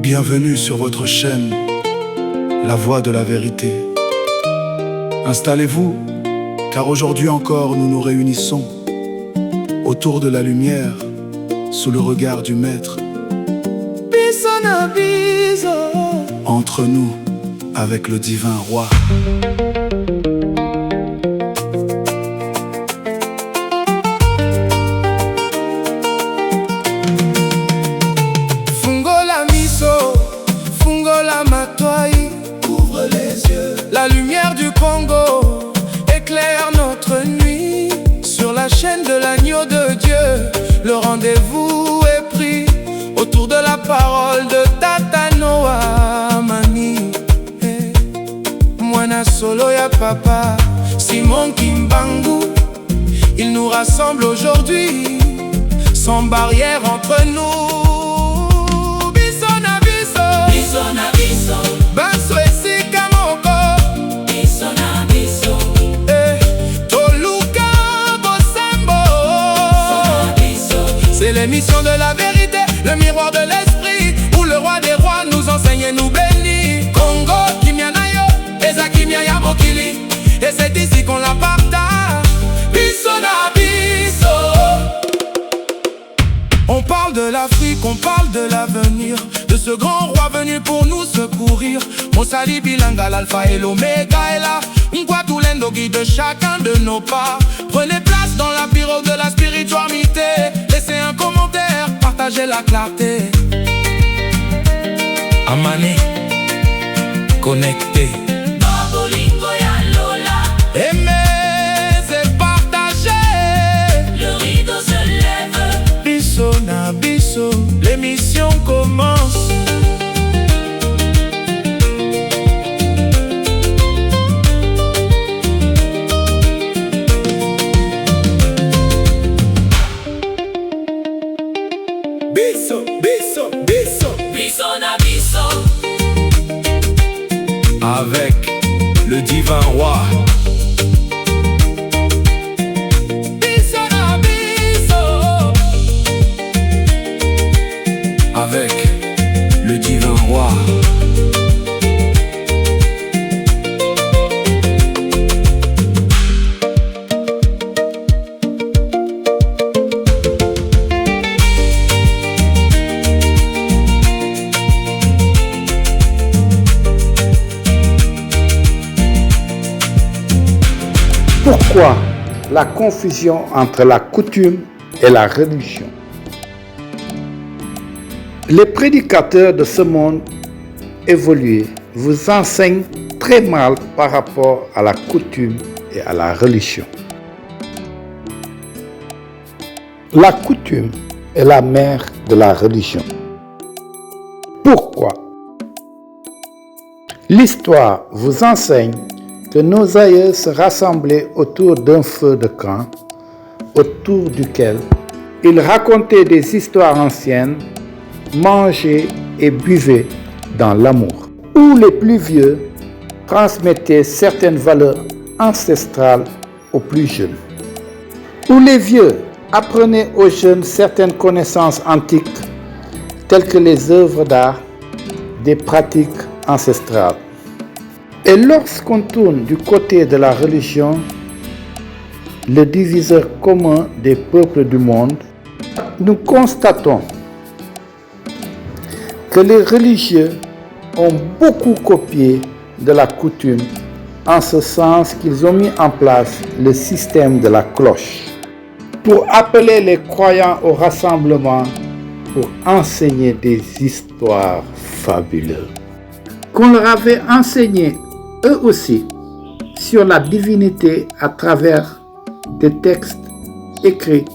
Bienvenue sur votre chaîne, La Voix de la Vérité. Installez-vous, car aujourd'hui encore nous nous réunissons autour de la lumière, sous le regard du Maître. Entre nous, avec le divin roi. Ouvre les yeux. La lumière du Congo éclaire notre nuit. Sur la chaîne de l'agneau de Dieu, le rendez-vous est pris autour de la parole de Tata Noah Mani. Mwana Solo ya Papa Simon Kimbangu. Il nous rassemble aujourd'hui, sans barrière entre nous. Baso esika moko, Biso na biso. Toluka bosembo. C'est l'émission de la vérité, le miroir de l'esprit, où le roi des rois nous enseigne et nous bénit. Congo, kimia na yo, eza kimia ya mokili. Et c'est ici qu'on la partage. Biso na biso. On parle de l'Afrique, on parle de l'avenir, de ce grand roi venu pour nous secourir. Mosali Bilanga, l'alpha et l'oméga est là. Ngwatulendo guide chacun de nos pas. Prenez place dans la pirogue de la spiritualité. Laissez un commentaire, partagez la clarté. Amane, connecté. Babolingo ya Lola. Aimer, c'est partager. Le rideau se lève. Biso na biso, l'émission commence. Biso, biso, biso. Biso na biso. Avec le divin roi. Biso na biso. Avec le divin roi. Pourquoi la confusion entre la coutume et la religion? Les prédicateurs de ce monde évolué vous enseignent très mal par rapport à la coutume et à la religion. La coutume est la mère de la religion. Pourquoi? L'histoire vous enseigne que nos aïeux se rassemblaient autour d'un feu de camp, autour duquel ils racontaient des histoires anciennes, mangeaient et buvaient dans l'amour, où les plus vieux transmettaient certaines valeurs ancestrales aux plus jeunes, où les vieux apprenaient aux jeunes certaines connaissances antiques, telles que les œuvres d'art, des pratiques ancestrales. Et lorsqu'on tourne du côté de la religion, le diviseur commun des peuples du monde, nous constatons que les religieux ont beaucoup copié de la coutume, en ce sens qu'ils ont mis en place le système de la cloche pour appeler les croyants au rassemblement pour enseigner des histoires fabuleuses qu'on leur avait enseigné eux aussi sur la divinité à travers des textes écrits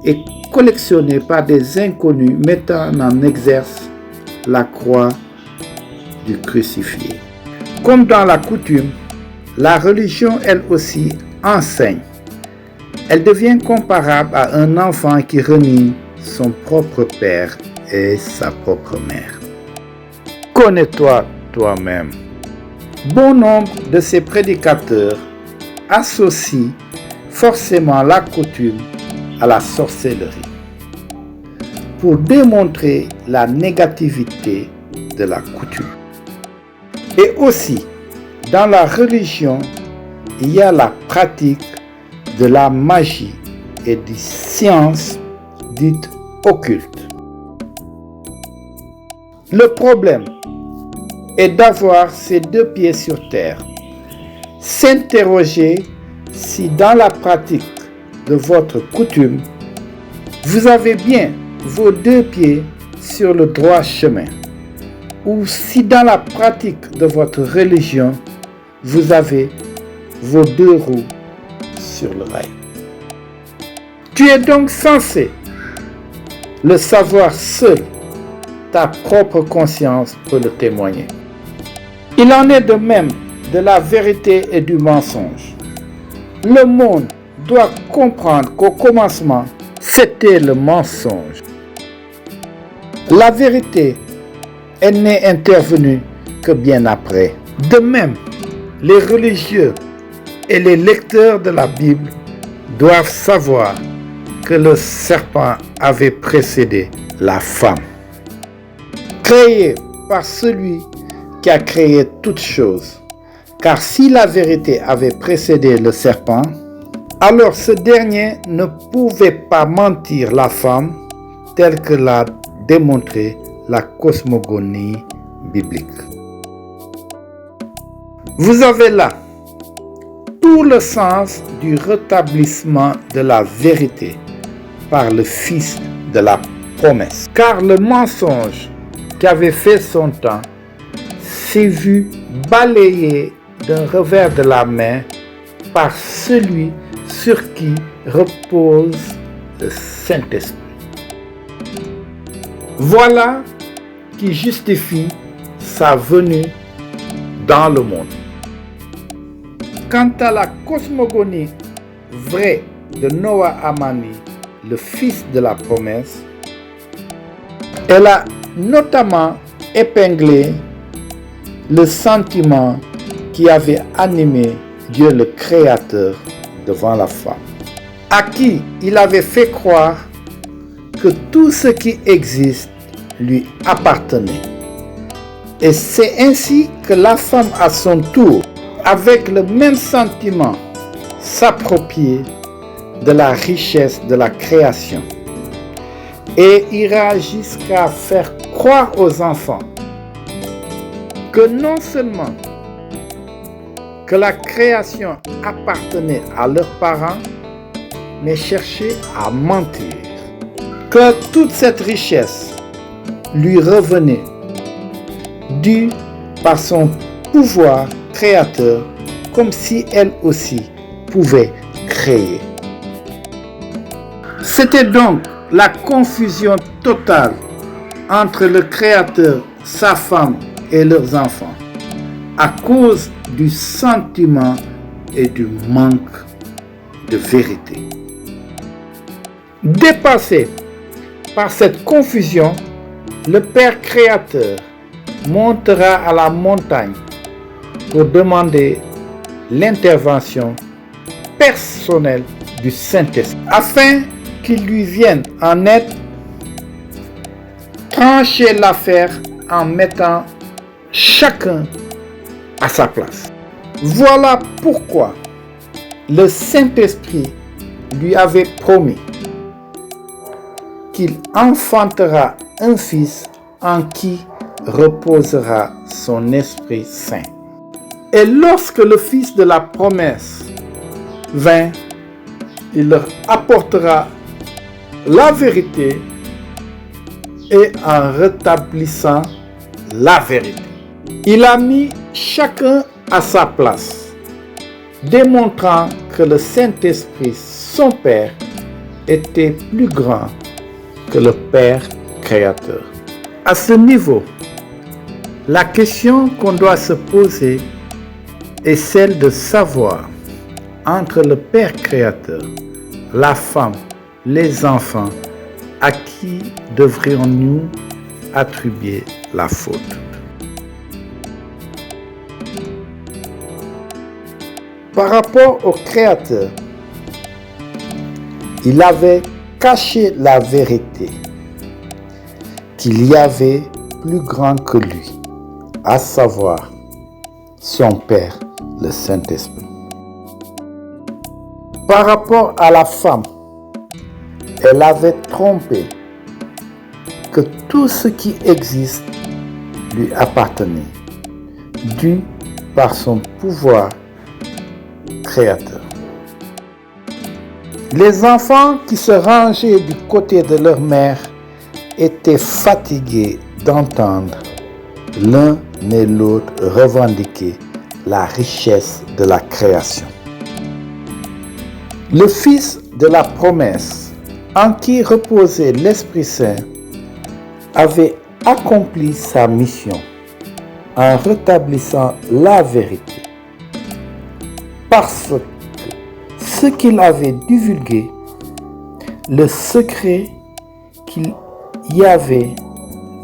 et collectionnés par des inconnus mettant en exergue la croix du crucifié. Comme dans la coutume, la religion elle aussi enseigne. Elle devient comparable à un enfant qui renie son propre père et sa propre mère. Connais-toi toi-même. Bon nombre de ces prédicateurs associent forcément la coutume à la sorcellerie. pour démontrer la négativité de la coutume. Et aussi, dans la religion, il y a la pratique de la magie et des sciences dites occultes. Le problème est d'avoir ses deux pieds sur terre, s'interroger si dans la pratique de votre coutume, vous avez bien vos deux pieds sur le droit chemin, ou si dans la pratique de votre religion, vous avez vos deux roues sur le rail. Tu es donc censé le savoir seul, ta propre conscience peut le témoigner. Il en est de même de la vérité et du mensonge. Le monde doit comprendre qu'au commencement, c'était le mensonge. La vérité, elle n'est intervenue que bien après. De même, les religieux et les lecteurs de la Bible doivent savoir que le serpent avait précédé la femme. Créé par celui qui a créé toutes choses. Car si la vérité avait précédé le serpent, alors ce dernier ne pouvait pas mentir la femme telle que l'a démontré la cosmogonie biblique. Vous avez là tout le sens du rétablissement de la vérité par le Fils de la promesse. Car le mensonge qui avait fait son temps s'est vu balayé d'un revers de la main par celui sur qui repose le Saint-Esprit. Voilà qui justifie sa venue dans le monde. Quant à la cosmogonie vraie de Noah Amani, le fils de la promesse, elle a notamment épinglé le sentiment qui avait animé Dieu le Créateur devant la femme, à qui il avait fait croire que tout ce qui existe lui appartenait. Et c'est ainsi que la femme, à son tour, avec le même sentiment, s'approprie de la richesse de la création et ira jusqu'à faire croire aux enfants que non seulement que la création appartenait à leurs parents, mais cherchait à mentir, que toute cette richesse lui revenait due par son pouvoir créateur, comme si elle aussi pouvait créer. C'était donc la confusion totale entre le Créateur, sa femme et leurs enfants, à cause du sentiment et du manque de vérité. Dépassé par cette confusion, le Père Créateur montera à la montagne pour demander l'intervention personnelle du Saint-Esprit, afin qu'il lui vienne en aide, trancher l'affaire en mettant chacun à sa place. Voilà pourquoi le Saint-Esprit lui avait promis qu'il enfantera un fils en qui reposera son Esprit Saint. Et lorsque le Fils de la promesse vint, il leur apportera la vérité et en rétablissant la vérité. Il a mis chacun à sa place, démontrant que le Saint-Esprit, son Père, était plus grand que le Père Créateur. À ce niveau, la question qu'on doit se poser est celle de savoir entre le Père Créateur, la femme, les enfants, à qui devrions-nous attribuer la faute? Par rapport au Créateur, il avait caché la vérité qu'il y avait plus grand que lui, à savoir son Père, le Saint-Esprit. Par rapport à la femme, elle avait trompé que tout ce qui existe lui appartenait, dû par son pouvoir créateur. Les enfants qui se rangeaient du côté de leur mère étaient fatigués d'entendre l'un et l'autre revendiquer la richesse de la création. Le Fils de la promesse, en qui reposait l'Esprit Saint, avait accompli sa mission en rétablissant la vérité, parce que ce qu'il avait divulgué, le secret qu'il y avait,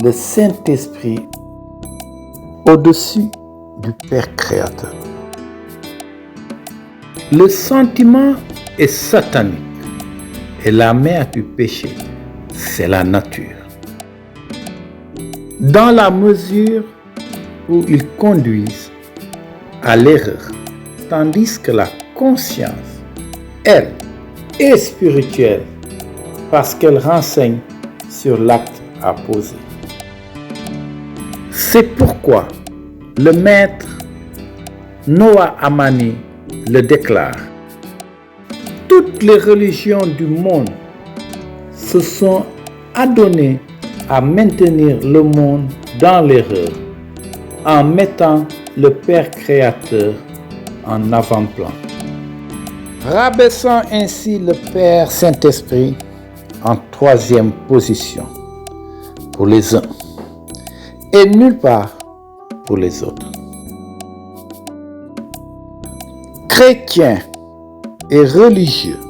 le Saint-Esprit au-dessus du Père créateur. Le sentiment est satanique et la mère du péché, c'est la nature. Dans la mesure où ils conduisent à l'erreur, tandis que la conscience, elle, est spirituelle parce qu'elle renseigne sur l'acte à poser. C'est pourquoi le maître Noah Amani le déclare. Toutes les religions du monde se sont adonnées à maintenir le monde dans l'erreur en mettant le Père créateur en avant-plan, rabaissant ainsi le Père Saint-Esprit en troisième position pour les uns et nulle part pour les autres. Chrétiens et religieux,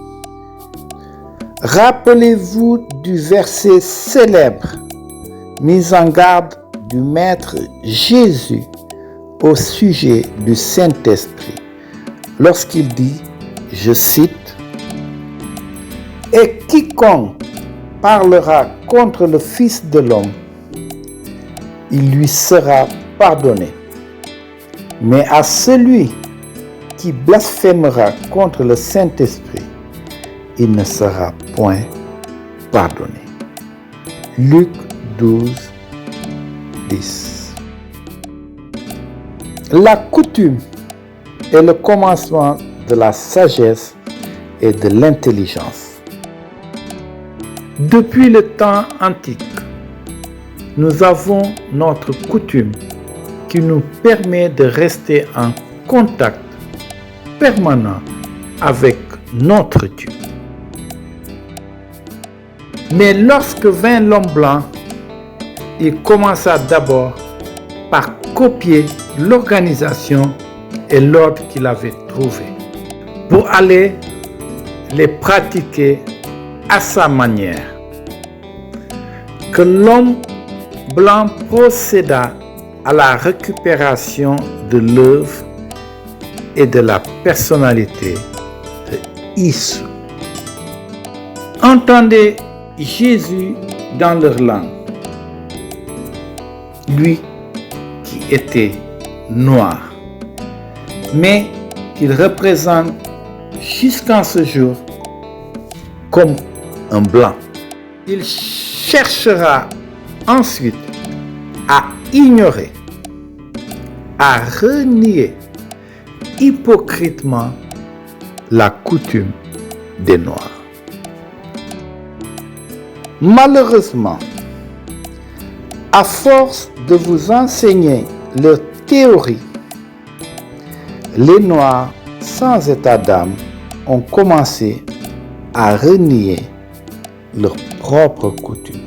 rappelez-vous du verset célèbre mis en garde du Maître Jésus au sujet du Saint-Esprit lorsqu'il dit, je cite, « Et quiconque parlera contre le Fils de l'homme, il lui sera pardonné. Mais à celui qui blasphémera contre le Saint-Esprit, il ne sera point pardonné. » Luc 12, 10. La coutume est le commencement de la sagesse et de l'intelligence. Depuis le temps antique, nous avons notre coutume qui nous permet de rester en contact permanent avec notre Dieu. Mais lorsque vint l'homme blanc, il commença d'abord par copier l'organisation et l'ordre qu'il avait trouvé pour aller les pratiquer à sa manière. Que l'homme blanc procéda à la récupération de l'œuvre et de la personnalité de Issou. Entendez Jésus dans leur langue, lui qui était noir, mais qu'il représente jusqu'en ce jour comme un blanc. Il cherchera ensuite à ignorer, à renier hypocritement la coutume des Noirs. Malheureusement, à force de vous enseigner leur théorie, les Noirs sans état d'âme ont commencé à renier leurs propres coutumes.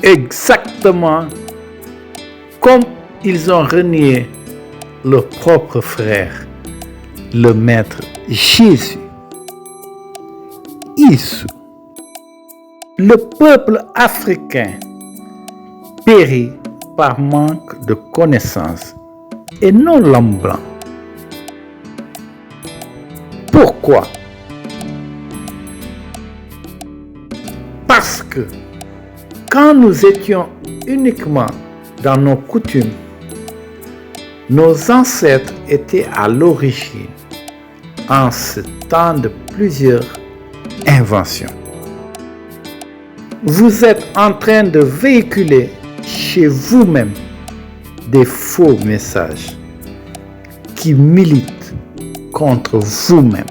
Exactement comme ils ont renié leur propre frère, le Maître Jésus. Issou. Le peuple africain périt par manque de connaissances et non l'homme blanc. Pourquoi? Parce que Quand nous étions uniquement dans nos coutumes, nos ancêtres étaient à l'origine en ce temps de plusieurs inventions. Vous êtes en train de véhiculer chez vous-même des faux messages qui militent contre vous-même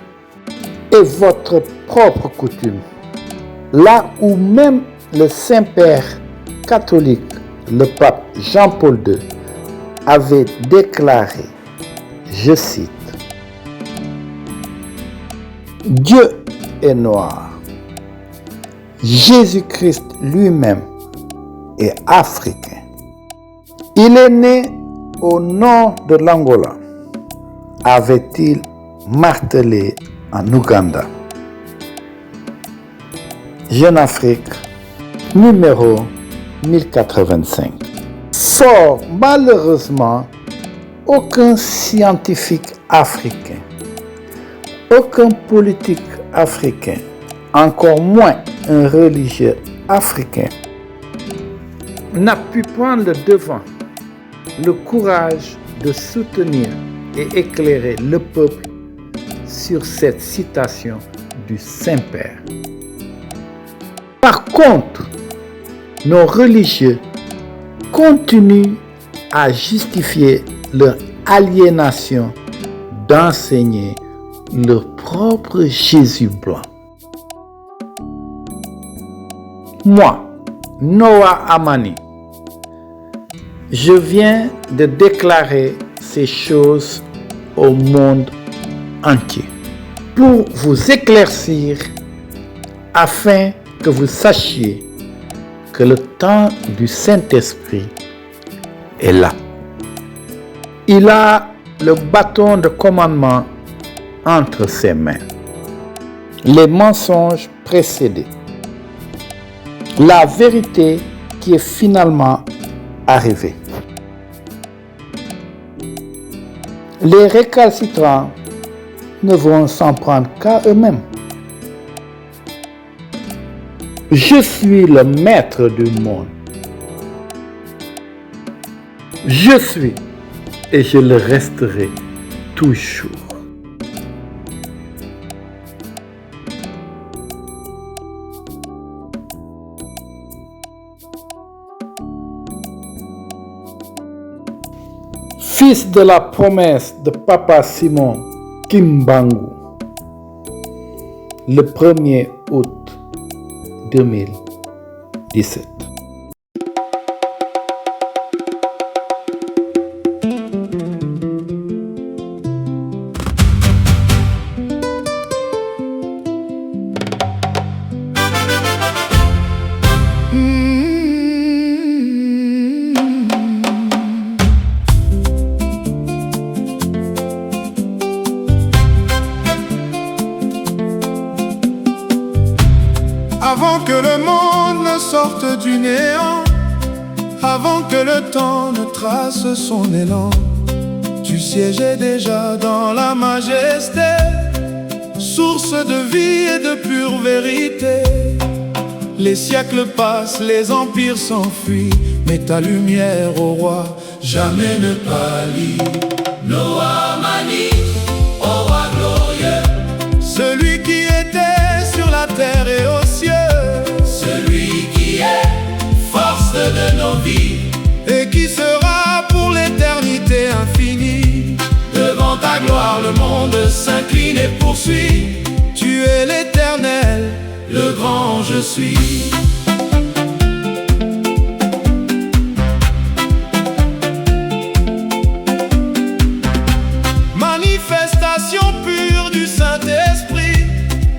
et votre propre coutume. Là où même le Saint-Père catholique, le pape Jean-Paul II, avait déclaré, je cite, « Dieu est noir. Jésus-Christ lui-même est africain. Il est né au nord de l'Angola, avait-il martelé en Ouganda. » Jeune Afrique, numéro 1085. Fort malheureusement, aucun scientifique africain, aucun politique africain, encore moins un religieux africain, n'a pu prendre le devant, le courage de soutenir et éclairer le peuple sur cette citation du Saint-Père. Par contre, nos religieux continuent à justifier leur aliénation d'enseigner leur propre Jésus blanc. Moi, Noah Amani, je viens de déclarer ces choses au monde entier pour vous éclaircir afin que vous sachiez que le temps du Saint-Esprit est là. Il a le bâton de commandement entre ses mains. Les mensonges précédés. La vérité qui est finalement arrivée. Les récalcitrants ne vont s'en prendre qu'à eux-mêmes. Je suis le maître du monde. Je suis et je le resterai toujours. Fils de la promesse de Papa Simon Kimbangu, le 1er août 2017. Avant que le monde ne sorte du néant, avant que le temps ne trace son élan, tu siégeais déjà dans la majesté, source de vie et de pure vérité. Les siècles passent, les empires s'enfuient, mais ta lumière, ô roi, jamais ne pâlit. Noah Amani, ô roi glorieux, celui qui était sur la terre et aux cieux, celui qui est force de nos vies et qui sera pour l'éternité infinie. Devant ta gloire le monde s'incline et poursuit. Tu es l'éternel, le grand je suis. Manifestation pure du Saint-Esprit,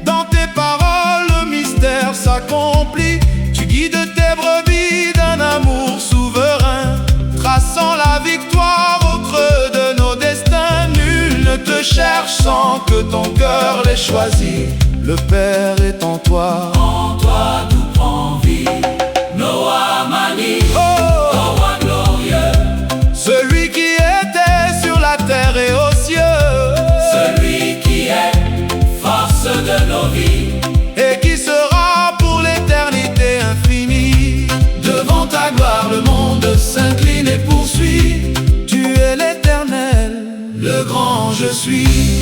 dans tes paroles le mystère s'accomplit. Tu guides tes brebis d'un amour souverain, traçant la victoire au creux de nos destins. Nul ne te cherche sans que ton cœur l'ait choisi. Le Père est en toi tout prend vie. Noah Amani, oh, ô roi glorieux, celui qui était sur la terre et aux cieux, celui qui est force de nos vies et qui sera pour l'éternité infinie. suis.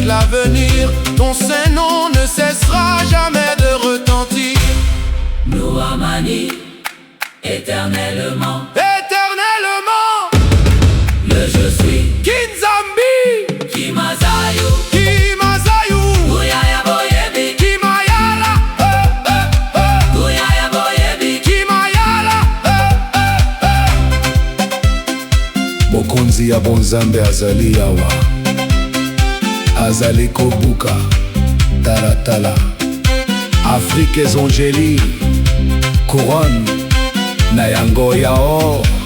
L'avenir, ton Saint-Nom ne cessera jamais de retentir. Nous Amani, éternellement, éternellement. Le je suis Kinzambi, Kimazayu, Kimazayu, Guyaya Boyebi, Kimayala, Guyaya Boyebi, Kimayala, Mokonzi ya bonzambe azali awa, azali kobuka talatala. Afrique ezongeli couronne na yango ya or.